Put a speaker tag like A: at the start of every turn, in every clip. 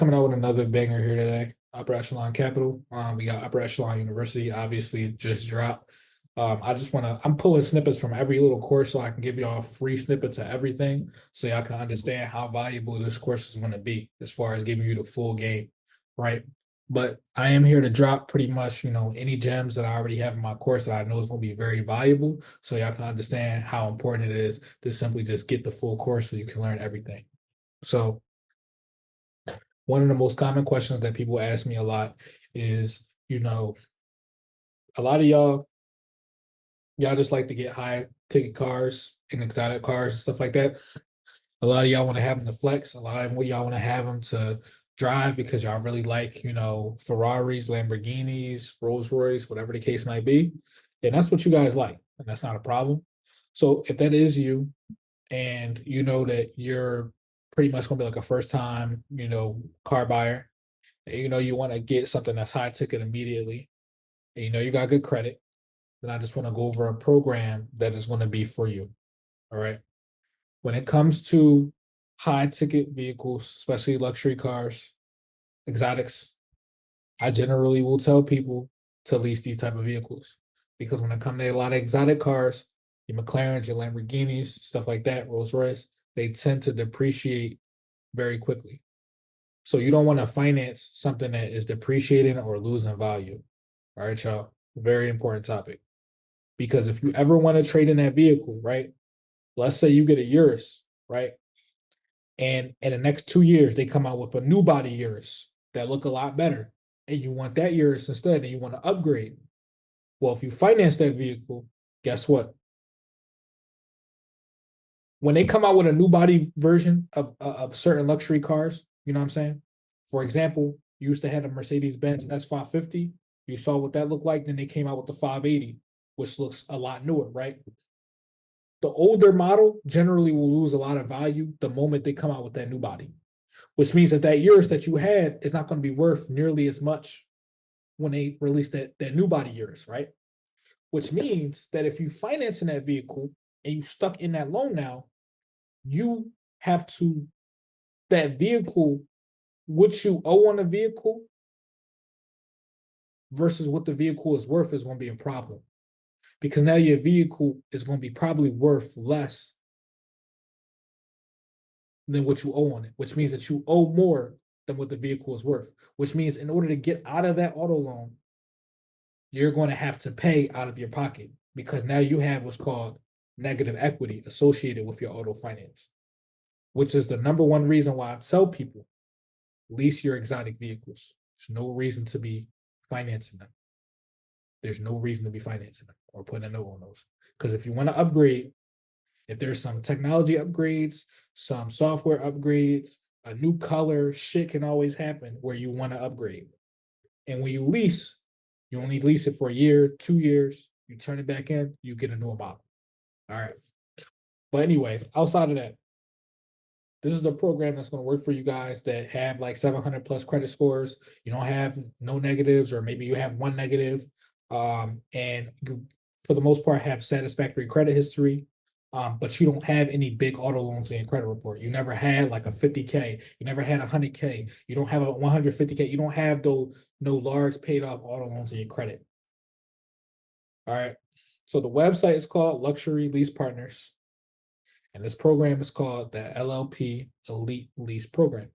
A: Coming out with another banger here today. Upper Echelon Capital. We got Upper Echelon University. Obviously, it just dropped. I'm pulling snippets from every little course so I can give y'all free snippets of everything so y'all can understand how valuable this course is going to be as far as giving you the full game, right? But I am here to drop pretty much, any gems that I already have in my course that I know is going to be very valuable so y'all can understand how important it is to simply just get the full course so you can learn everything. So, one of the most common questions that people ask me a lot is, a lot of y'all just like to get high ticket cars and exotic cars and stuff like that. A lot of y'all want to have them to flex. A lot of y'all want to have them to drive because y'all really like, Ferraris, Lamborghinis, Rolls Royce, whatever the case might be. And that's what you guys like. And that's not a problem. So if that is you and you know that you're pretty much going to be like a first time, car buyer, and you want to get something that's high ticket immediately, and you got good credit, then I just want to go over a program that is going to be for you. All right. When it comes to high ticket vehicles, especially luxury cars, exotics, I generally will tell people to lease these type of vehicles because when it comes to a lot of exotic cars, your McLarens, your Lamborghinis, stuff like that, Rolls Royce, they tend to depreciate very quickly. So you don't want to finance something that is depreciating or losing value. All right, y'all. Very important topic. Because if you ever want to trade in that vehicle, right? Let's say you get a Urus, right? And in the next 2 years, they come out with a new body Urus that look a lot better. And you want that Urus instead, and you want to upgrade. Well, if you finance that vehicle, guess what? When they come out with a new body version of certain luxury cars, you know what I'm saying? For example, you used to have a Mercedes-Benz S550. You saw what that looked like. Then they came out with the 580, which looks a lot newer, right? The older model generally will lose a lot of value the moment they come out with that new body, which means that Urus that you had is not going to be worth nearly as much when they release that new body Urus, right? Which means that if you finance in that vehicle and you stuck in that loan now, you have to that vehicle, what you owe on the vehicle versus what the vehicle is worth is going to be a problem because now your vehicle is going to be probably worth less than what you owe on it, which means that you owe more than what the vehicle is worth, which means in order to get out of that auto loan, you're going to have to pay out of your pocket because now you have what's called negative equity associated with your auto finance, which is the number one reason why I tell people lease your exotic vehicles. There's no reason to be financing them. There's no reason to be financing them or putting a note on those. Because if you want to upgrade, if there's some technology upgrades, some software upgrades, a new color, shit can always happen where you want to upgrade. And when you lease, you only lease it for a year, 2 years, you turn it back in, you get a new model. All right. But anyway, outside of that, this is a program that's going to work for you guys that have like 700 plus credit scores. You don't have no negatives, or maybe you have one negative, and you, for the most part, have satisfactory credit history. But you don't have any big auto loans in your credit report. You never had like a 50K. You never had 100K. You don't have a 150K. You don't have those no large paid off auto loans in your credit. All right. So the website is called Luxury Lease Partners. And this program is called the LLP Elite Lease Program.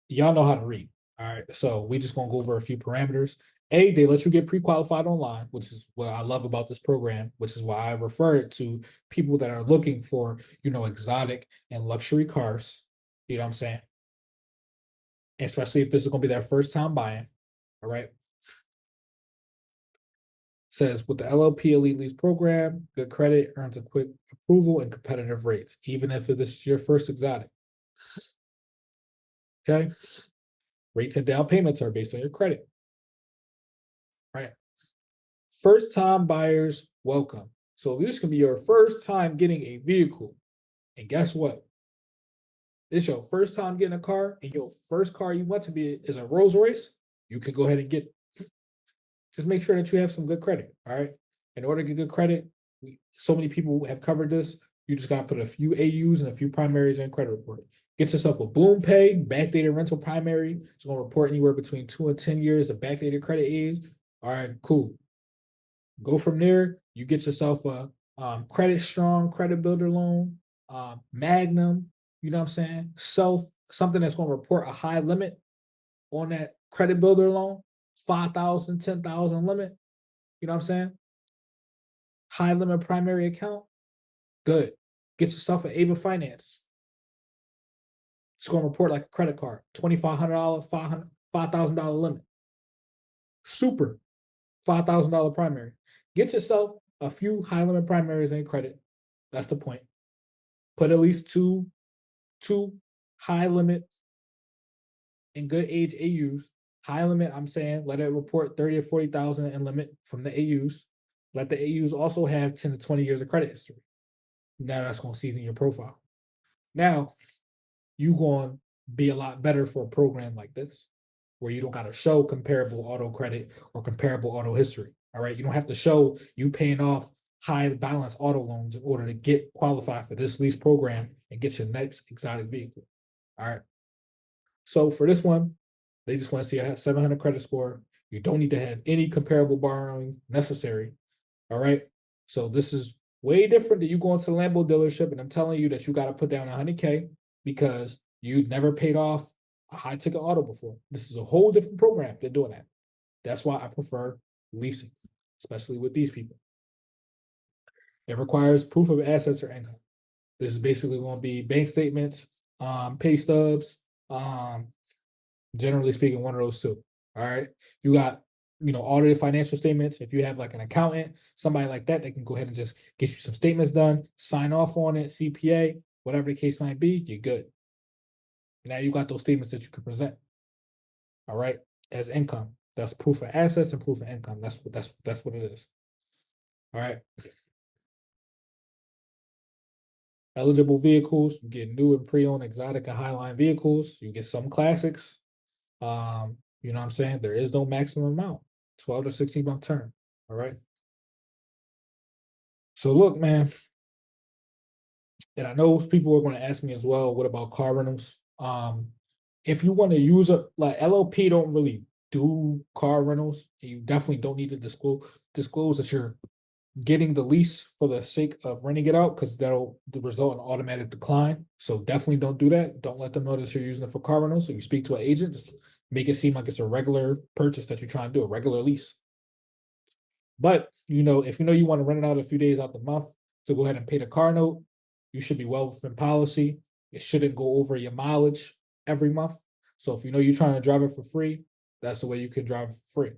A: Y'all know how to read. All right. So we just gonna go over a few parameters. They let you get pre-qualified online, which is what I love about this program, which is why I refer it to people that are looking for, exotic and luxury cars. You know what I'm saying? Especially if this is gonna be their first time buying. All right. Says with the LLP Elite Lease Program, good credit earns a quick approval and competitive rates, even if this is your first exotic. Okay. Rates and down payments are based on your credit. Right. First time buyers welcome. So this can be your first time getting a vehicle. And guess what? It's your first time getting a car, and your first car you want to be is a Rolls Royce. You can go ahead and get it. Just make sure that you have some good credit. All right. In order to get good credit, so many people have covered this. You just got to put a few AUs and a few primaries in credit report. Get yourself a boom pay, backdated rental primary. It's going to report anywhere between 2 and 10 years of backdated credit age. All right, cool. Go from there. You get yourself a credit strong credit builder loan, Magnum. You know what I'm saying? Something that's going to report a high limit on that credit builder loan, 5,000, 10,000 limit. You know what I'm saying? High limit primary account. Good. Get yourself an Ava Finance. It's going to report like a credit card, $2,500, $5,000 limit. Super. $5,000 primary. Get yourself a few high limit primaries in credit. That's the point. Put at least two high limit and good age AUs. High limit, I'm saying, let it report 30 or 40,000 in limit from the AUs. Let the AUs also have 10 to 20 years of credit history. Now that's going to season your profile. Now you going to be a lot better for a program like this, where you don't got to show comparable auto credit or comparable auto history. All right. You don't have to show you paying off high balance auto loans in order to get qualified for this lease program and get your next exotic vehicle. All right. So for this one, they just want to see a 700 credit score. You don't need to have any comparable borrowing necessary. All right. So this is way different than you going to the Lambo dealership and I'm telling you that you got to put down 100K because you never paid off a high ticket auto before. This is a whole different program than doing that. That's why I prefer leasing, especially with these people. It requires proof of assets or income. This is basically going to be bank statements, pay stubs, generally speaking, one of those two. All right. You got, audited financial statements. If you have like an accountant, somebody like that, they can go ahead and just get you some statements done, sign off on it, CPA, whatever the case might be, you're good. Now you got those statements that you can present. All right. As income. That's proof of assets and proof of income. That's what it is. All right. Eligible vehicles, you get new and pre-owned exotic and highline vehicles. You get some classics. You know what I'm saying? There is no maximum amount, 12 to 16-month term. All right. So look, man, and I know people are going to ask me as well, what about car rentals? If you want to use like LLP don't really do car rentals, you definitely don't need to disclose that you're getting the lease for the sake of renting it out because that'll result in automatic decline. So definitely don't do that. Don't let them know that you're using it for car rentals. So you speak to an agent, just make it seem like it's a regular purchase that you're trying to do, a regular lease. But if you want to rent it out a few days out the month to go ahead and pay the car note, you should be well within policy. It shouldn't go over your mileage every month. So if you're trying to drive it for free, that's the way you can drive it for free.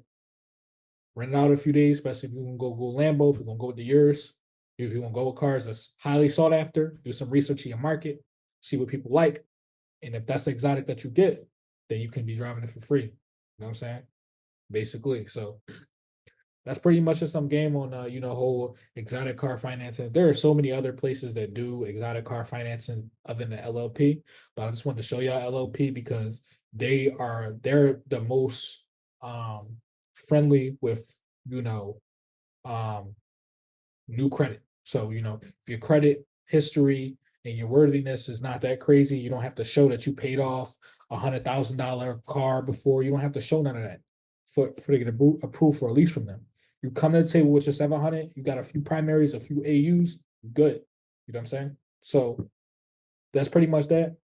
A: Rent it out a few days, especially if you can go Lambo, if you're gonna go with the yours, if you want to go with cars that's highly sought after, do some research in your market, see what people like. And if that's the exotic that you get, then you can be driving it for free. You know what I'm saying? Basically. So that's pretty much just some game on whole exotic car financing. There are so many other places that do exotic car financing other than LLP, but I just wanted to show y'all LLP because they're the most friendly with new credit. So if your credit history and your worthiness is not that crazy, you don't have to show that you paid off $100,000 car before. You don't have to show none of that for to get approved for a lease from them. You come to the table with your 700, you got a few primaries, a few AUs, good. You know what I'm saying? So that's pretty much that.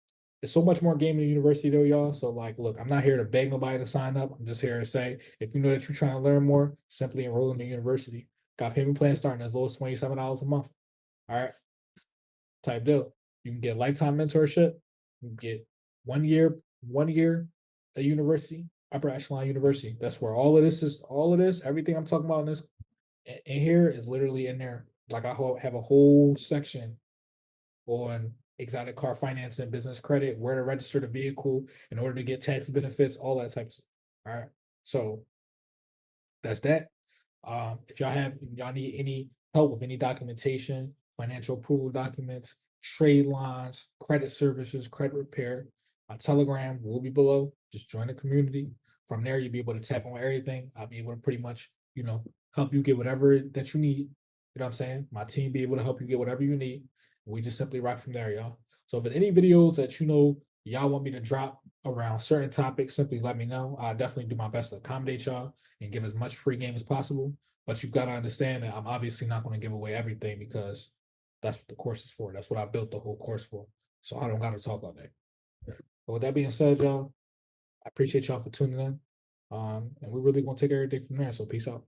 A: There's so much more game in the university though, y'all. So look, I'm not here to beg nobody to sign up. I'm just here to say, if you know that you're trying to learn more, simply enroll in the university. Got payment plans starting as low as $27 a month. All right. Type deal. You can get lifetime mentorship. You can get 1 year at university, upper echelon university. That's where all of this, everything I'm talking about in here is literally in there. Like I have a whole section on exotic car financing, business credit, where to register the vehicle in order to get tax benefits, all that type of stuff. All right. So that's that. If y'all need any help with any documentation, financial approval documents, trade lines, credit services, credit repair, my Telegram will be below. Just join the community. From there, you'll be able to tap on everything. I'll be able to pretty much, help you get whatever that you need. You know what I'm saying? My team be able to help you get whatever you need. We just simply rock from there, y'all. So if there's any videos that y'all want me to drop around certain topics, simply let me know. I'll definitely do my best to accommodate y'all and give as much free game as possible. But you've got to understand that I'm obviously not going to give away everything because that's what the course is for. That's what I built the whole course for. So I don't got to talk all day. But with that being said, y'all, I appreciate y'all for tuning in. And we're really going to take everything from there. So peace out.